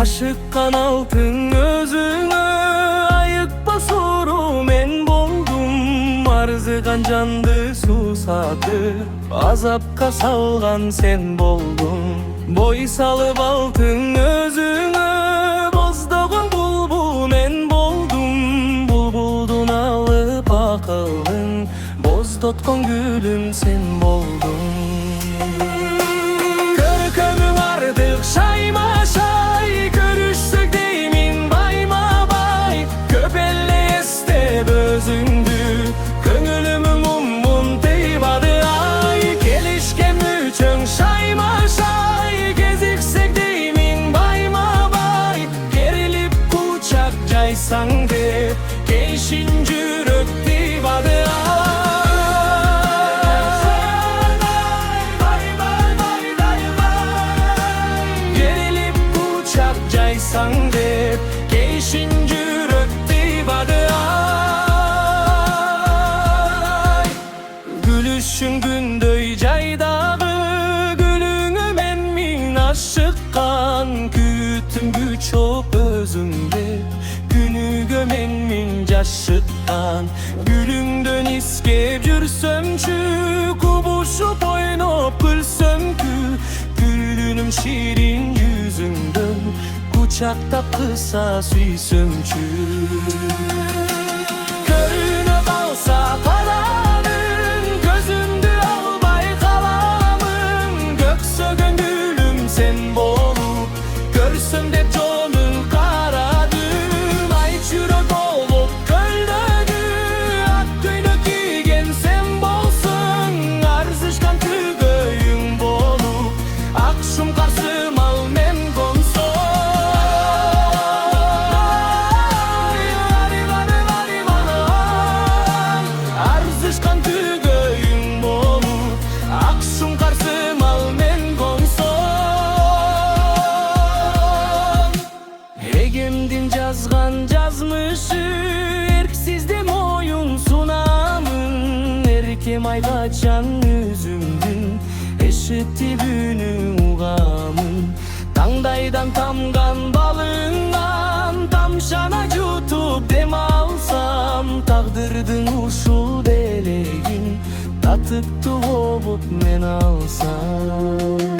Aşıkkan altın özüne ayıkpa soru men boldum. Arzıgan candı susadı, azapka salgan sen boldun. Boy salıp altın özüne bozdoğun bulbul men boldum. Bulbuldun alıp akıldın, bozdotkan gülüm sen boldun. Körkümüm artık şayma şay, görüşsük deymin bayma bay. Köpelle estep özündü, köngülümün ummun deybadı ay. Gelişken üçün şayma şay, geziksek deymin bayma bay. Gerilip kucak caysan de, keşin jürök deybadı ay. Sandı keşin jürök deybadı ay. Gülüşün gündöy jaydağı, gülüңe men min aşıkkan. Kütüm güç op özümde, günügö men min jaşıkkan. Gülüңdön iskep jursömçü, kubuşup oynop gülsömkü. Gülünüm şirin yüzüңdön, kucakta kısa süysömçü. Körüne kalsa kalanın, gözümdü albay kalamın. Göksögön gülüm sen bolup, görsöm dep jonun karadım. Ay çürök olup köldödü, ak köynök kiygen sen bolsun. Arzışkan tügöyüң bolup, akşum karsım al men konson. Egemdin жазган жазмышы, эрксиздем оюн сунамын. Эркем айгачан өзүмдүн эшиттибүүнү угамын. Таңдайдан тамган балыңан тамшана жутуп дем алсам. Тагдырдын ушул белегин татыктуу болуп мен алсам.